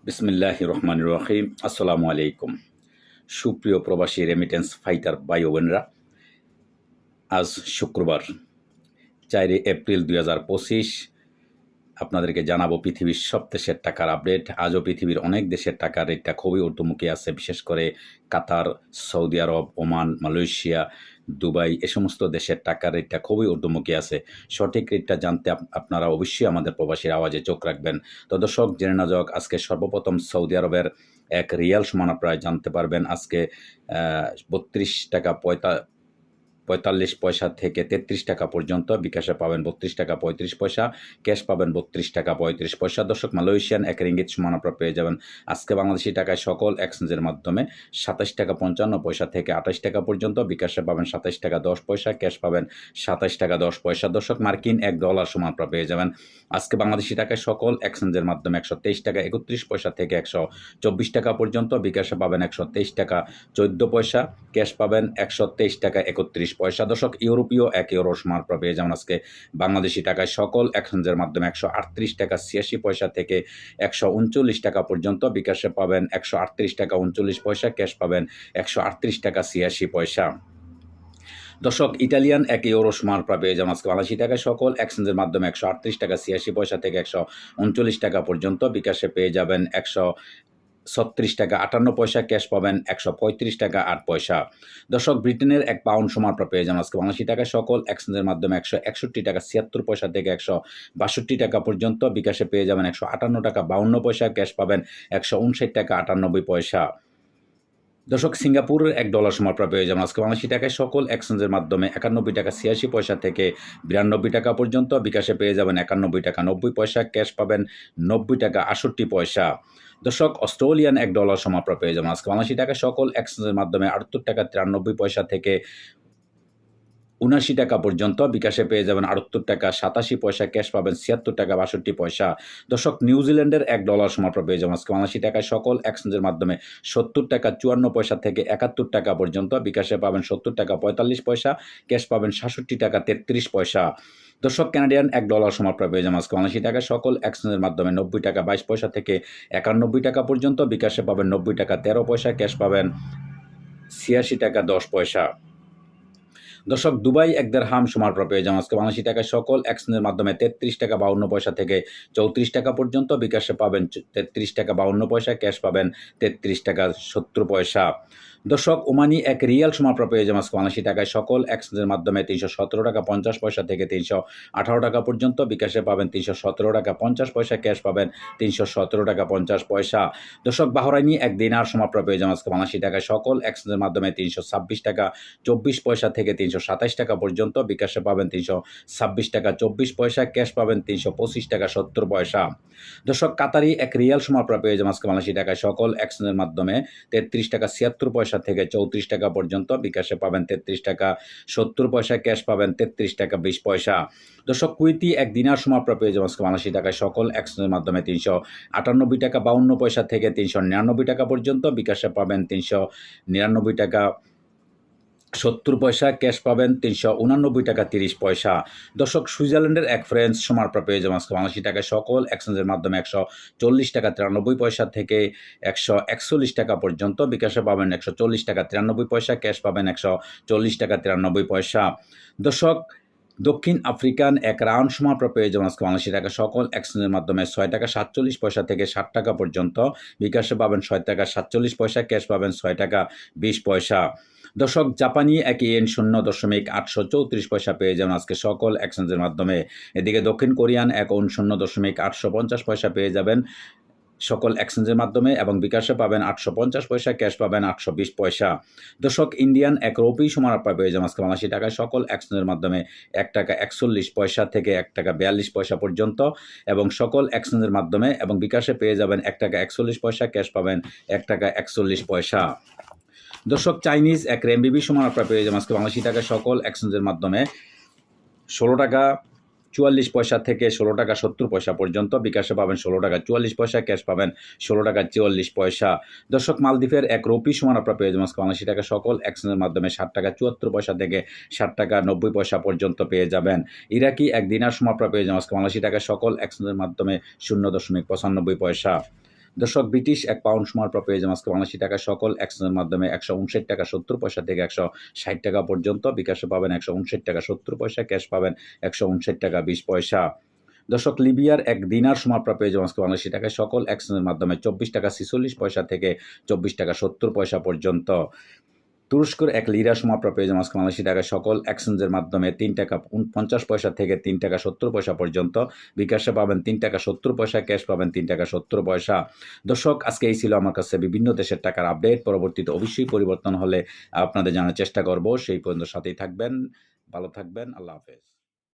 বিসমিল্লাহির রহমানির রহিম। আসসালামু আলাইকুম। সুপ্রিয় প্রবাসী রেমিটেন্স ফাইটার ভাই ও বোনেরা, আজ শুক্রবার 4 এপ্রিল 2025 আপনাদেরকে জানাবো পৃথিবীর সব দেশের টাকার আপডেট। আজও পৃথিবীর অনেক দেশের টাকার রেটটা খুবই ঊর্ধ্বমুখী আছে, বিশেষ করে কাতার, সৌদি আরব, ওমান, মালয়েশিয়া, দুবাই, এ সমস্ত দেশের টাকার রেটটা খুবই ঊর্ধ্বমুখী আছে। সঠিক রেটটা জানতে আপনারা অবশ্যই আমাদের প্রবাসীর আওয়াজে চোখ রাখবেন। তো দর্শক, জেনে না যাক, আজকে সর্বপ্রথম সৌদি আরবের এক রিয়াল সমান আপনারা জানতে পারবেন আজকে 32 টাকা 45 পয়সা থেকে 33 টাকা পর্যন্ত। বিকাশে পাবেন 32 টাকা 35 পয়সা, ক্যাশ পাবেন 32 টাকা 35 পয়সা। দর্শক, মালয়েশিয়ান এক রিঙ্গিত সমান আপনারা পেয়ে যাবেন আজকে বাংলাদেশি টাকায় সকল এক্সচেঞ্জের মাধ্যমে 27 টাকা 55 পয়সা থেকে 28 টাকা পর্যন্ত। বিকাশে পাবেন 27 টাকা 10 পয়সা, ক্যাশ পাবেন 27 টাকা 10 পয়সা। দর্শক, মার্কিন $1 সমান আপনারা পেয়ে যাবেন আজকে বাংলাদেশি টাকায় সকল এক্সচেঞ্জের মাধ্যমে 123 টাকা 31 পয়সা থেকে 124 টাকা পর্যন্ত। বিকাশে পাবেন 123 টাকা 14 পয়সা, ক্যাশ পাবেন 123 টাকা 31 পয়সা। দর্শক, ইউরোপীয় €1 সমান আপনারা পেয়ে যাবেন আজকে বাংলাদেশি টাকায় সকল এক্সচেঞ্জের মাধ্যমে 138 টাকা 86 পয়সা থেকে 139 টাকা পর্যন্ত। বিকাশে পাবেন 138 টাকা 39 পয়সা, ক্যাশ পাবেন 138 টাকা 86 পয়সা। দর্শক, ইটালিয়ান €1 সমান আপনারা পেয়ে যাবেন আজকে বাংলাদেশি টাকায় সকল এক্সচেঞ্জের মাধ্যমে 138 টাকা 86 পয়সা থেকে 139 টাকা পর্যন্ত। বিকাশে পেয়ে যাবেন 136 টাকা 58 পয়সা, ক্যাশ পাবেন 135 টাকা 8 পয়সা। দর্শক, ব্রিটেনের £1 সমান আপনারা পেয়ে যাবেন আজকে বাংলাদেশি টাকায় সকল এক্সচেঞ্জের মাধ্যমে 161 টাকা 76 পয়সা থেকে 162 টাকা পর্যন্ত। বিকাশে পেয়ে যাবেন 158 টাকা 52 পয়সা, ক্যাশ পাবেন 159 টাকা 98 পয়সা। দর্শক, সিঙ্গাপুরের $1 সমান আপনারা পেয়ে যাবেন আজকে বাংলাদেশি টাকায় সকল এক্সচেঞ্জের মাধ্যমে 91 টাকা 86 পয়সা থেকে 92 টাকা পর্যন্ত। বিকাশে পেয়ে যাবেন 91 টাকা 90 পয়সা, ক্যাশ পাবেন 90 টাকা 68 পয়সা। দর্শক, অস্ট্রেলিয়ান $1 সমান আপনারা পেয়ে যাবেন আজকে বাংলাদেশি টাকায় সকল এক্সচেঞ্জের মাধ্যমে 78 টাকা 93 পয়সা থেকে 79 টাকা পর্যন্ত। বিকাশে পেয়ে যাবেন 78 টাকা 87 পয়সা, ক্যাশ পাবেন 76 টাকা 62 পয়সা। দর্শক, নিউজিল্যান্ডের $1 সমান আপনারা পেয়ে যাবেন আজকে বাংলাদেশি টাকায় সকল এক্সচেঞ্জের মাধ্যমে 70 টাকা 54 পয়সা থেকে 71 টাকা পর্যন্ত। বিকাশে পাবেন 70 টাকা 45 পয়সা, ক্যাশ পাবেন 67 টাকা 33 পয়সা। দর্শক, কানাডিয়ান $1 সমান আপনারা পেয়ে যাবেন আজকে বাংলাদেশি টাকায় সকল এক্সচেঞ্জের মাধ্যমে 90 টাকা 22 পয়সা থেকে 91 টাকা পর্যন্ত। বিকাশে পাবেন 90 টাকা 13 পয়সা, ক্যাশ পাবেন 86 টাকা 10 পয়সা। দর্শক, দুবাই এক দেরহাম সমান আপনারা পেয়ে যাবেন আজকে বাংলাদেশি টাকায় সকল এক্সচেঞ্জের মাধ্যমে 33 টাকা 52 পয়সা থেকে 34 টাকা পর্যন্ত। বিকাশে পাবেন 33 টাকা 52 পয়সা, ক্যাশ পাবেন 33 টাকা 70 পয়সা। দর্শক, ওমানি এক রিয়াল সমান আপনারা পেয়ে যাবেন আজকে বাংলাদেশি টাকায় সকল এক্সচেঞ্জের মাধ্যমে 317 টাকা 50 পয়সা থেকে 318 টাকা পর্যন্ত। বিকাশে পাবেন 317 টাকা 50 পয়সা, ক্যাশ পাবেন 317 টাকা 50 পয়সা। দর্শক, বাহরাইনি এক দিনার সমান আপনারা পেয়ে যাবেন আজকে বাংলাদেশি টাকায় সকল এক্সচেঞ্জের মাধ্যমে 326 টাকা 24 পয়সা থেকে 327 টাকা পর্যন্ত। বিকাশে পাবেন 326 টাকা 24 পয়সা, ক্যাশ পাবেন 325 টাকা 70 পয়সা। দর্শক, কাতারি এক রিয়াল সমান আপনারা পেয়ে যাবেন আজকে বাংলাদেশি টাকায় সকল এক্সচেঞ্জের মাধ্যমে 33 টাকা 76 পয়সা থেকে 34 টাকা পর্যন্ত। বিকাশে পাবেন 33 টাকা 70 পয়সা, ক্যাশ পাবেন 33 টাকা 20 পয়সা। দর্শক, কুয়েতি এক দিনার সমান আপনারা পেয়ে যাবেন আজকে বাংলাদেশি টাকায় সকল এক্সচেঞ্জের মাধ্যমে 398 টাকা 52 পয়সা থেকে 399 টাকা পর্যন্ত। বিকাশে পাবেন 399 টাকা 70 পয়সা, ক্যাশ পাবেন 389 টাকা 30 পয়সা। দর্শক, সুইজারল্যান্ডের এক ফ্রেন্স সমান আপনারা পেয়ে যাবেন আজকে বাংলাদেশি টাকায় সকল এক্সচেঞ্জের মাধ্যমে 140 টাকা 93 পয়সা থেকে 141 টাকা পর্যন্ত। বিকাশে পাবেন 140 টাকা 93 পয়সা, ক্যাশ পাবেন 140 টাকা 93 পয়সা। দর্শক, দক্ষিণ আফ্রিকান এক রাউন্ড সমান আপনারা পেয়ে যাবেন আজকে বাংলাদেশি টাকা সকল এক্সচেঞ্জের মাধ্যমে 6 টাকা 47 পয়সা থেকে 60 টাকা পর্যন্ত। বিকাশে পাবেন 6 টাকা 47 পয়সা, ক্যাশ পাবেন 6 টাকা 20 পয়সা। দর্শক, জাপানি এক ইয়েন 0.834 পয়সা পেয়ে যাবেন আজকে সকল এক্সচেঞ্জের মাধ্যমে। এদিকে দক্ষিণ কোরিয়ান এক ওন 0.850 পয়সা পেয়ে যাবেন সকল এক্সচেঞ্জের মাধ্যমে, এবং বিকাশে পাবেন 850 পয়সা, ক্যাশ পাবেন 820 পয়সা। দর্শক, ইন্ডিয়ান এক রুপি সমান আপনারা পেয়ে যাবেন আজকে বাংলাদেশি টাকায় সকল এক্সচেঞ্জের মাধ্যমে 1 টাকা 41 পয়সা থেকে 1 টাকা 42 পয়সা পর্যন্ত, এবং সকল এক্সচেঞ্জের মাধ্যমে এবং বিকাশে পেয়ে যাবেন 1 টাকা 41 পয়সা, ক্যাশ পাবেন 1 টাকা 41 পয়সা। দর্শক, চাইনিজ এক রেমবিবি সমান আপনারা পেয়ে যাবেন আজকে বাংলাদেশি টাকায় সকল এক্সচেঞ্জের মাধ্যমে 16 টাকা 44 পয়সা থেকে 16 টাকা 70 পয়সা পর্যন্ত। বিকাশে পাবেন 16 টাকা 44 পয়সা, ক্যাশ পাবেন 16 টাকা 44 পয়সা। দর্শক, মালদ্বীপের এক রুপি সমান আপনারা পেয়ে যাবেন আজকে বাংলাদেশি টাকা সকল এক্সচেঞ্জের মাধ্যমে 60 টাকা 74 পয়সা থেকে 60 টাকা 90 পয়সা পর্যন্ত পেয়ে যাবেন। ইরাকি এক দিনার সমান আপনারা পেয়ে যাবেন আজকে বাংলাদেশি টাকা সকল এক্সচেঞ্জের মাধ্যমে 0.95 পয়সা। দর্শক ব্রিটিশ ১ পাউন্ড সমান পেয়ে যাবেন আজকে বাংলাদেশি টাকায় সকল এক্সচেঞ্জের মাধ্যমে ১৫৯ টাকা ৭০ পয়সা থেকে ১৬০ টাকা পর্যন্ত। বিকাশে পাবেন ১৫৯ টাকা ৭০ পয়সা, ক্যাশ পাবেন ১৫৯ টাকা ২০ পয়সা। দর্শক লিবিয়ার ১ দিনার সমান পেয়ে যাবেন আজকে বাংলাদেশি টাকায় সকল এক্সচেঞ্জের মাধ্যমে ২৪ টাকা ৪৬ পয়সা থেকে ২৪ টাকা ৭০ পয়সা পর্যন্ত। তুরস্কের ১ লিরা সমান পেয়ে যাবেন আজকে বাংলাদেশি টাকায় সকল এক্সচেঞ্জের মাধ্যমে ৩ টাকা ৫০ পয়সা থেকে ৩ টাকা ৭০ পয়সা পর্যন্ত। বিকাশে পাবেন ৩ টাকা ৭০ পয়সা, ক্যাশ পাবেন ৩ টাকা ৭০ পয়সা। দর্শক আজকে এই ছিল আমার কাছে বিভিন্ন দেশের টাকার আপডেট। পরবর্তীতে অবশ্যই পরিবর্তন হলে আপনাদের জানার চেষ্টা করব। সেই পর্যন্ত সাথেই থাকবেন, ভালো থাকবেন। আল্লাহ হাফেজ।